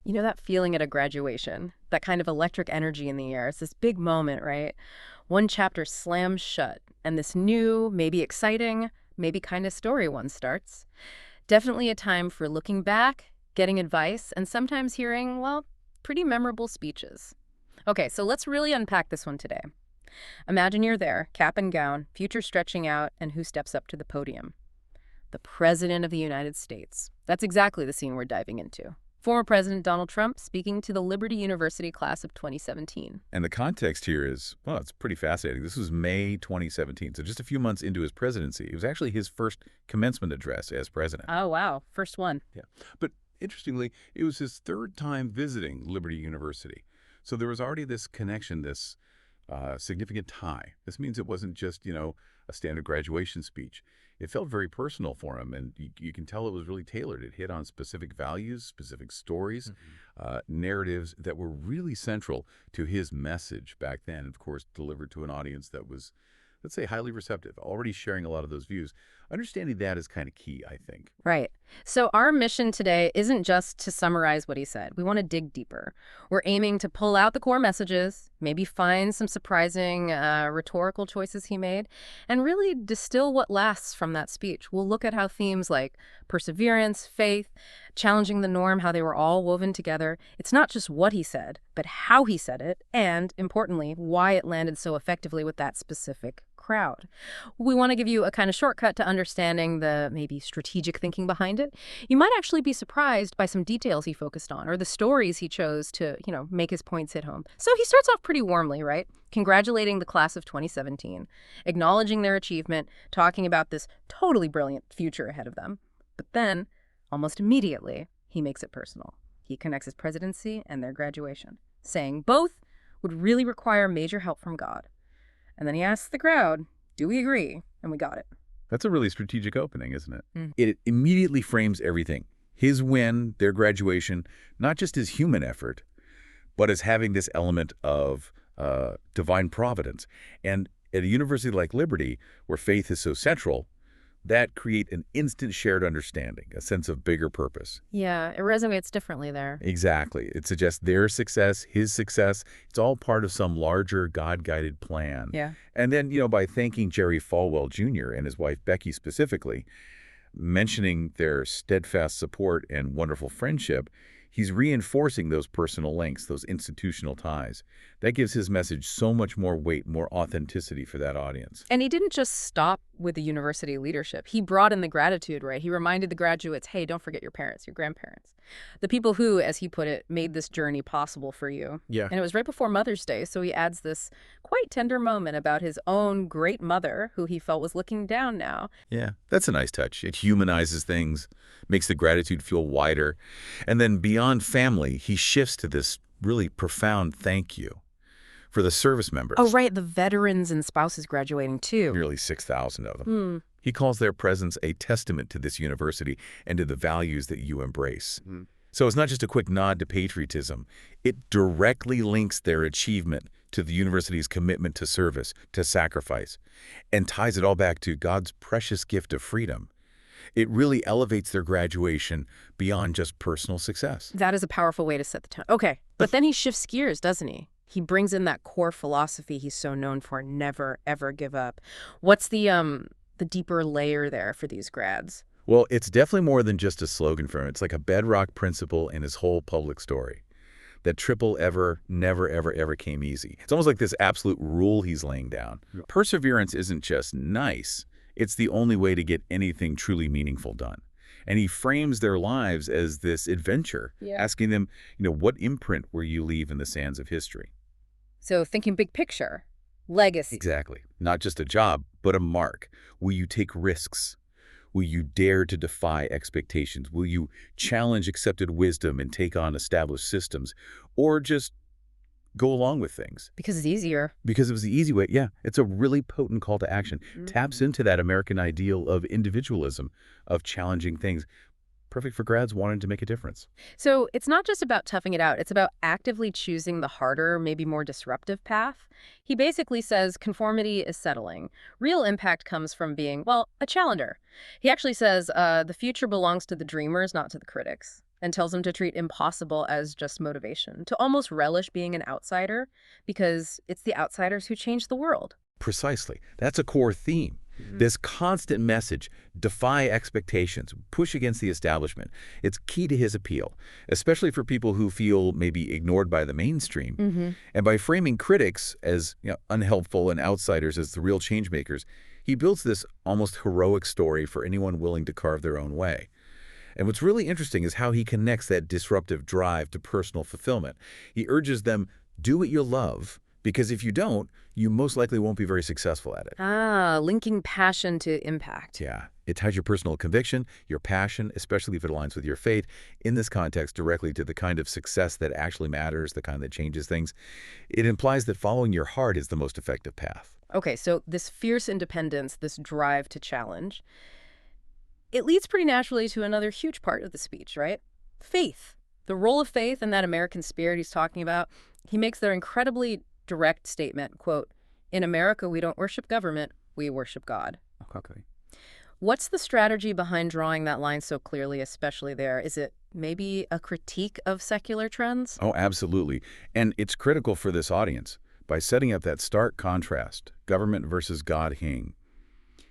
You know that feeling at a graduation? That kind of electric energy in the air. It's this big moment, right? One chapter slams shut, and this new, maybe exciting, maybe kind of story one starts. Definitely a time for looking back, getting advice, and sometimes hearing, well, pretty memorable speeches. Okay, so let's really unpack this one today. Imagine you're there, cap and gown, future stretching out, and who steps up to the podium? The President of the United States. That's exactly the scene we're diving into. Former President Donald Trump speaking to the Liberty University class of 2017. And the context here is, well, it's pretty fascinating. This was May 2017, so just a few months into his presidency. It was actually his first commencement address as president. Oh, wow. First one. Yeah. But interestingly, it was his third time visiting Liberty University. So there was already this connection, this significant tie. This means it wasn't just, a standard graduation speech. It felt very personal for him, and you can tell it was really tailored. It hit on specific values, specific stories, narratives that were really central to his message back then, and of course, delivered to an audience that was, let's say, highly receptive, already sharing a lot of those views. Understanding that is kind of key, I think. Right. So our mission today isn't just to summarize what he said. We want to dig deeper. We're aiming to pull out the core messages, maybe find some surprising rhetorical choices he made, and really distill what lasts from that speech. We'll look at how themes like perseverance, faith, challenging the norm, how they were all woven together. It's not just what he said, but how he said it, and importantly, why it landed so effectively with that specific crowd. We want to give you a kind of shortcut to understanding the maybe strategic thinking behind it. You might actually be surprised by some details he focused on or the stories he chose to, make his points hit home. So he starts off pretty warmly, right? Congratulating the class of 2017, acknowledging their achievement, talking about this totally brilliant future ahead of them. But then, almost immediately, he makes it personal. He connects his presidency and their graduation, saying both would really require major help from God. And then he asks the crowd, do we agree? And we got it. That's a really strategic opening, isn't it? Mm. It immediately frames everything. His win, their graduation, not just as human effort, but as having this element of divine providence. And at a university like Liberty, where faith is so central, that create an instant shared understanding, a sense of bigger purpose. Yeah, it resonates differently there. Exactly. It suggests their success, his success. It's all part of some larger God-guided plan. Yeah. And then, by thanking Jerry Falwell Jr. and his wife Becky specifically, mentioning their steadfast support and wonderful friendship, he's reinforcing those personal links, those institutional ties. That gives his message so much more weight, more authenticity for that audience. And he didn't just stop with the university leadership. He brought in the gratitude, right? He reminded the graduates, hey, don't forget your parents, your grandparents, the people who, as he put it, made this journey possible for you. Yeah. And it was right before Mother's Day, so he adds this quite tender moment about his own great mother, who he felt was looking down now. Yeah, that's a nice touch. It humanizes things, makes the gratitude feel wider. And then beyond family, he shifts to this really profound thank you for the service members. Oh, right, the veterans and spouses graduating too. Nearly 6,000 of them. He calls their presence a testament to this university and to the values that you embrace. So it's not just a quick nod to patriotism. It directly links their achievement to the university's commitment to service, to sacrifice, and ties it all back to God's precious gift of freedom. It really elevates their graduation beyond just personal success. That is a powerful way to set the tone. Okay, but then he shifts gears, doesn't he? He brings in that core philosophy he's so known for, never, ever give up. What's the deeper layer there for these grads? Well, it's definitely more than just a slogan for him. It's like a bedrock principle in his whole public story. That triple ever, never, ever, ever came easy. It's almost like this absolute rule he's laying down. Yeah. Perseverance isn't just nice. It's the only way to get anything truly meaningful done. And he frames their lives as this adventure, asking them, what imprint will you leave in the sands of history? So thinking big picture, legacy. Exactly. Not just a job, but a mark. Will you take risks? Will you dare to defy expectations? Will you challenge accepted wisdom and take on established systems? Or just go along with things? Because it's easier. Because it was the easy way. Yeah, it's a really potent call to action. Taps into that American ideal of individualism, of challenging things. Perfect for grads wanting to make a difference. So it's not just about toughing it out. It's about actively choosing the harder, maybe more disruptive path. He basically says conformity is settling. Real impact comes from being, a challenger. He actually says the future belongs to the dreamers, not to the critics. and tells him to treat impossible as just motivation, to almost relish being an outsider because it's the outsiders who change the world. Precisely. That's a core theme. This constant message, defy expectations, push against the establishment. It's key to his appeal, especially for people who feel maybe ignored by the mainstream. And by framing critics as unhelpful and outsiders as the real change makers, he builds this almost heroic story for anyone willing to carve their own way. And what's really interesting is how he connects that disruptive drive to personal fulfillment. He urges them, do what you love, because if you don't, you most likely won't be very successful at it. Ah, linking passion to impact. Yeah, it ties your personal conviction, your passion, especially if it aligns with your faith, in this context directly to the kind of success that actually matters, the kind that changes things. It implies that following your heart is the most effective path. Okay, so this fierce independence, this drive to challenge, it leads pretty naturally to another huge part of the speech, right? Faith. The role of faith in that American spirit he's talking about. He makes their incredibly direct statement, quote, "In America, we don't worship government, we worship God." Okay. What's the strategy behind drawing that line so clearly, especially there? Is it maybe a critique of secular trends? Oh, absolutely. And it's critical for this audience. By setting up that stark contrast, government versus God hing,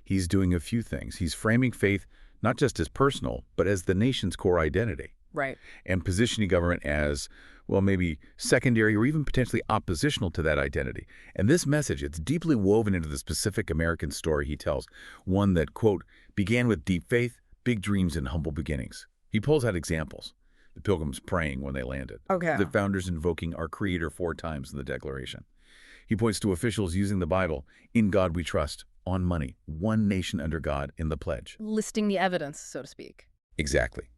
he's doing a few things. He's framing faith not just as personal, but as the nation's core identity. Right. And positioning government as, well, maybe secondary or even potentially oppositional to that identity. And this message, it's deeply woven into the specific American story he tells, one that, quote, began with deep faith, big dreams, and humble beginnings. He pulls out examples. The Pilgrims praying when they landed. Okay. The founders invoking our Creator 4 times in the Declaration. He points to officials using the Bible, in God we trust, on money, one nation under God in the pledge. Listing the evidence, so to speak. Exactly.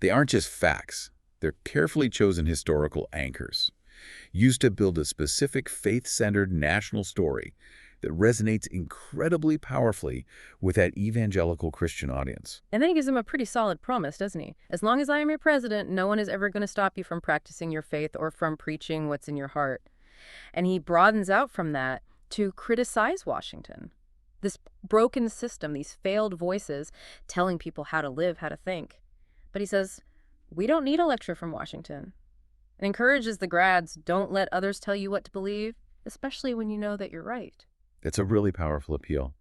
They aren't just facts. They're carefully chosen historical anchors, used to build a specific faith-centered national story that resonates incredibly powerfully with that evangelical Christian audience. And then he gives them a pretty solid promise, doesn't he? As long as I am your president, no one is ever going to stop you from practicing your faith or from preaching what's in your heart. And he broadens out from that to criticize Washington. This broken system, these failed voices telling people how to live, how to think. But he says, we don't need a lecture from Washington. It encourages the grads, don't let others tell you what to believe, especially when you know that you're right. It's a really powerful appeal.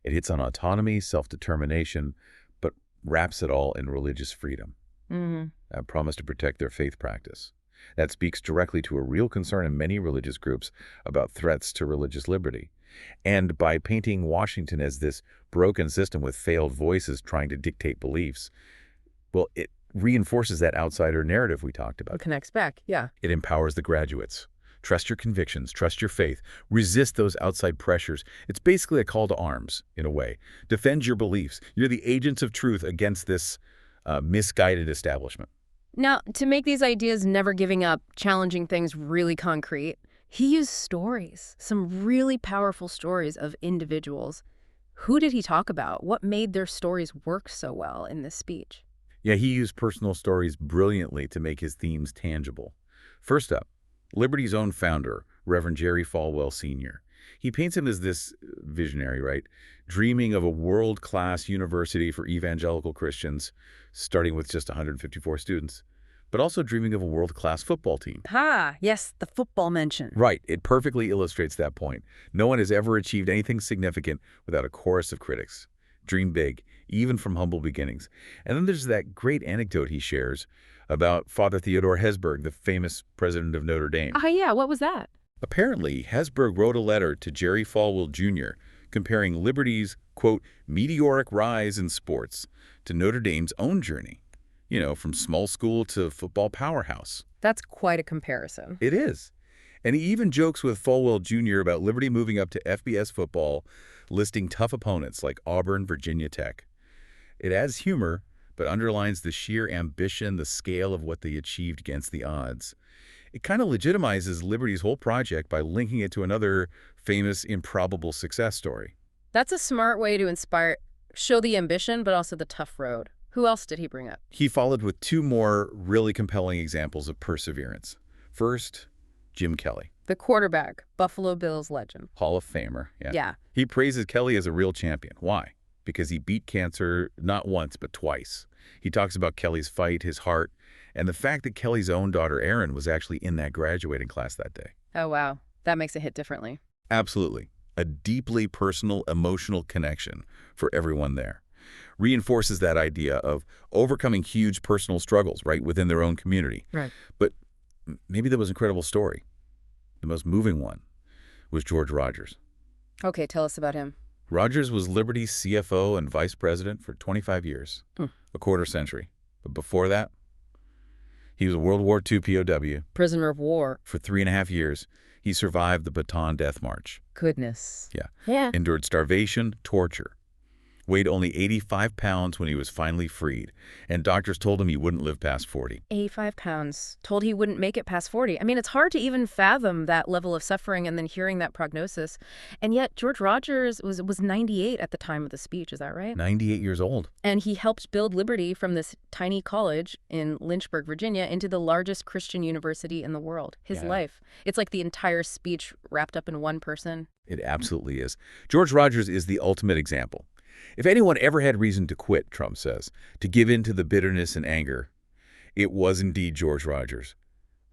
It hits on autonomy, self-determination, but wraps it all in religious freedom. A promise to protect their faith practice. That speaks directly to a real concern in many religious groups about threats to religious liberty. And by painting Washington as this broken system with failed voices trying to dictate beliefs, well, it reinforces that outsider narrative we talked about. It connects back, yeah. It empowers the graduates. Trust your convictions, trust your faith, resist those outside pressures. It's basically a call to arms, in a way. Defend your beliefs. You're the agents of truth against this misguided establishment. Now, to make these ideas never giving up, challenging things really concrete, he used stories, some really powerful stories of individuals. Who did he talk about? What made their stories work so well in this speech? Yeah, he used personal stories brilliantly to make his themes tangible. First up, Liberty's own founder, Reverend Jerry Falwell Sr. He paints him as this visionary, right? Dreaming of a world-class university for evangelical Christians, starting with just 154 students, but also dreaming of a world-class football team. Ah, yes, the football mention. Right, it perfectly illustrates that point. No one has ever achieved anything significant without a chorus of critics. Dream big, even from humble beginnings. And then there's that great anecdote he shares about Father Theodore Hesburgh, the famous president of Notre Dame. Ah, yeah, what was that? Apparently, Hesburgh wrote a letter to Jerry Falwell Jr. comparing Liberty's, quote, meteoric rise in sports to Notre Dame's own journey. You know, from small school to football powerhouse. That's quite a comparison. It is. And he even jokes with Falwell Jr. about Liberty moving up to FBS football, listing tough opponents like Auburn, Virginia Tech. It adds humor, but underlines the sheer ambition, the scale of what they achieved against the odds. It kind of legitimizes Liberty's whole project by linking it to another famous, improbable success story. That's a smart way to show the ambition, but also the tough road. Who else did he bring up? He followed with 2 more really compelling examples of perseverance. First, Jim Kelly. The quarterback, Buffalo Bills legend. Hall of Famer. Yeah. He praises Kelly as a real champion. Why? Because he beat cancer not once, but twice. He talks about Kelly's fight, his heart, and the fact that Kelly's own daughter, Erin, was actually in that graduating class that day. Oh, wow. That makes it hit differently. Absolutely. A deeply personal, emotional connection for everyone there. Reinforces that idea of overcoming huge personal struggles, right, within their own community. Right. But maybe the most incredible story, the most moving one, was George Rogers. Okay, tell us about him. Rogers was Liberty's CFO and vice president for 25 years, a quarter century. But before that, he was a World War II POW. Prisoner of war. For 3.5 years, he survived the Bataan Death March. Goodness. Yeah. Endured starvation, torture. Weighed only 85 pounds when he was finally freed, and doctors told him he wouldn't live past 40. 85 pounds. Told he wouldn't make it past 40. I mean, it's hard to even fathom that level of suffering and then hearing that prognosis. And yet, George Rogers was 98 at the time of the speech. Is that right? 98 years old. And he helped build Liberty from this tiny college in Lynchburg, Virginia, into the largest Christian university in the world. His life. It's like the entire speech wrapped up in one person. It absolutely is. George Rogers is the ultimate example. If anyone ever had reason to quit, Trump says, to give in to the bitterness and anger, it was indeed George Rogers.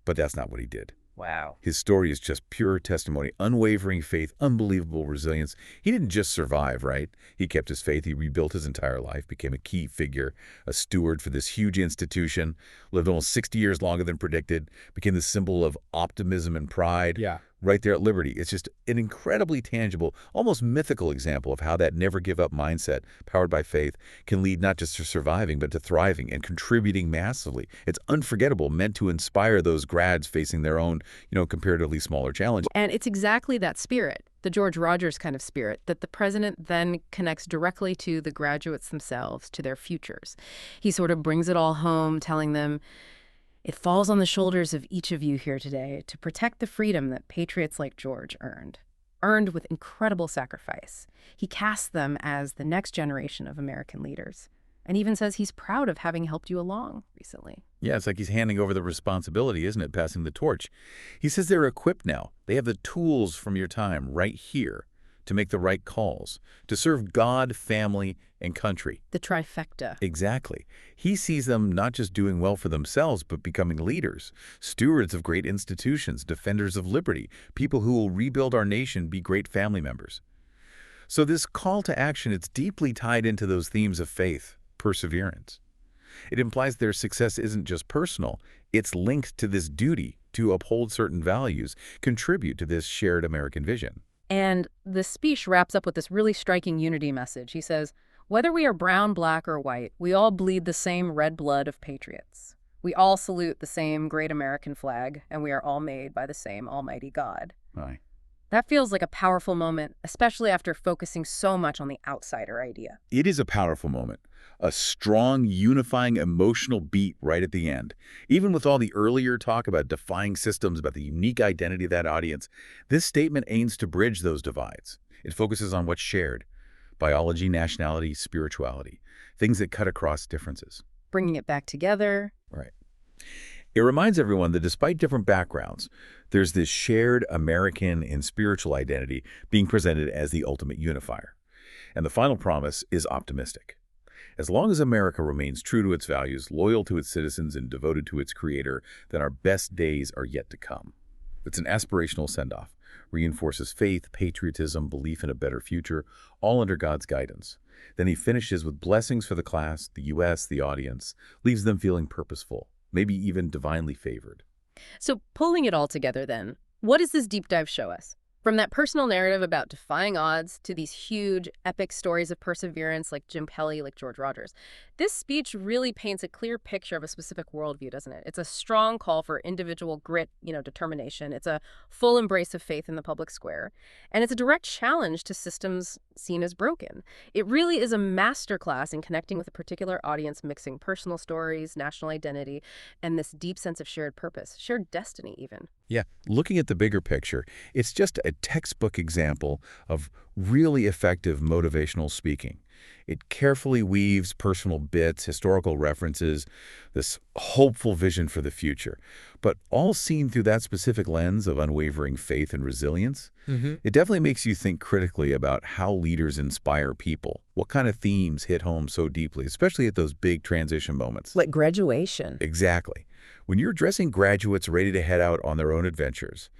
But that's not what he did. Wow. His story is just pure testimony, unwavering faith, unbelievable resilience. He didn't just survive, right? He kept his faith. He rebuilt his entire life, became a key figure, a steward for this huge institution, lived almost 60 years longer than predicted, became the symbol of optimism and pride. Yeah. Right there at Liberty. It's just an incredibly tangible, almost mythical example of how that never-give-up mindset, powered by faith, can lead not just to surviving, but to thriving and contributing massively. It's unforgettable, meant to inspire those grads facing their own, comparatively smaller challenge. And it's exactly that spirit, the George Rogers kind of spirit, that the president then connects directly to the graduates themselves, to their futures. He sort of brings it all home, telling them, it falls on the shoulders of each of you here today to protect the freedom that patriots like George earned with incredible sacrifice. He casts them as the next generation of American leaders, and even says he's proud of having helped you along recently. Yeah, it's like he's handing over the responsibility, isn't it, passing the torch. He says they're equipped now. They have the tools from your time right here to make the right calls, to serve God, family, and country. The trifecta. Exactly. He sees them not just doing well for themselves, but becoming leaders, stewards of great institutions, defenders of liberty, people who will rebuild our nation, be great family members. So this call to action, it's deeply tied into those themes of faith, perseverance. It implies their success isn't just personal, it's linked to this duty to uphold certain values, contribute to this shared American vision. And the speech wraps up with this really striking unity message. He says, whether we are brown, black, or white, we all bleed the same red blood of patriots. We all salute the same great American flag, and we are all made by the same almighty God. Aye. That feels like a powerful moment, especially after focusing so much on the outsider idea. It is a powerful moment, a strong, unifying, emotional beat right at the end. Even with all the earlier talk about defying systems, about the unique identity of that audience, this statement aims to bridge those divides. It focuses on what's shared: biology, nationality, spirituality, things that cut across differences. Bringing it back together. Right. It reminds everyone that despite different backgrounds, there's this shared American and spiritual identity being presented as the ultimate unifier. And the final promise is optimistic. As long as America remains true to its values, loyal to its citizens, and devoted to its creator, then our best days are yet to come. It's an aspirational send-off, reinforces faith, patriotism, belief in a better future, all under God's guidance. Then he finishes with blessings for the class, the U.S., the audience, leaves them feeling purposeful, maybe even divinely favored. So pulling it all together then, what does this deep dive show us? From that personal narrative about defying odds to these huge, epic stories of perseverance like Jim Kelly, like George Rogers, this speech really paints a clear picture of a specific worldview, doesn't it? It's a strong call for individual grit, determination. It's a full embrace of faith in the public square. And it's a direct challenge to systems seen as broken. It really is a masterclass in connecting with a particular audience, mixing personal stories, national identity, and this deep sense of shared purpose, shared destiny even. Yeah, looking at the bigger picture, it's just a textbook example of really effective motivational speaking. It carefully weaves personal bits, historical references, this hopeful vision for the future, but all seen through that specific lens of unwavering faith and resilience. It definitely makes you think critically about how leaders inspire people, what kind of themes hit home so deeply, especially at those big transition moments. Like graduation. Exactly. When you're addressing graduates ready to head out on their own adventures,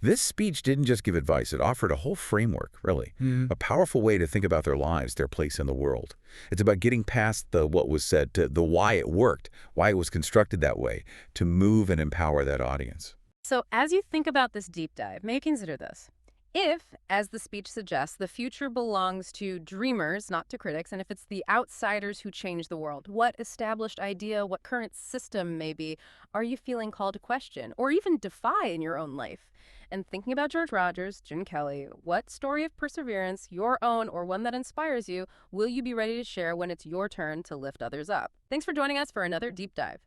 this speech didn't just give advice, it offered a whole framework, really. A powerful way to think about their lives, their place in the world. It's about getting past the what was said to the why it worked, why it was constructed that way, to move and empower that audience. So as you think about this deep dive, maybe consider this. If, as the speech suggests, the future belongs to dreamers, not to critics, and if it's the outsiders who change the world, what established idea, what current system maybe, are you feeling called to question or even defy in your own life? And thinking about George Rogers, Jim Kelly, what story of perseverance, your own or one that inspires you, will you be ready to share when it's your turn to lift others up? Thanks for joining us for another deep dive.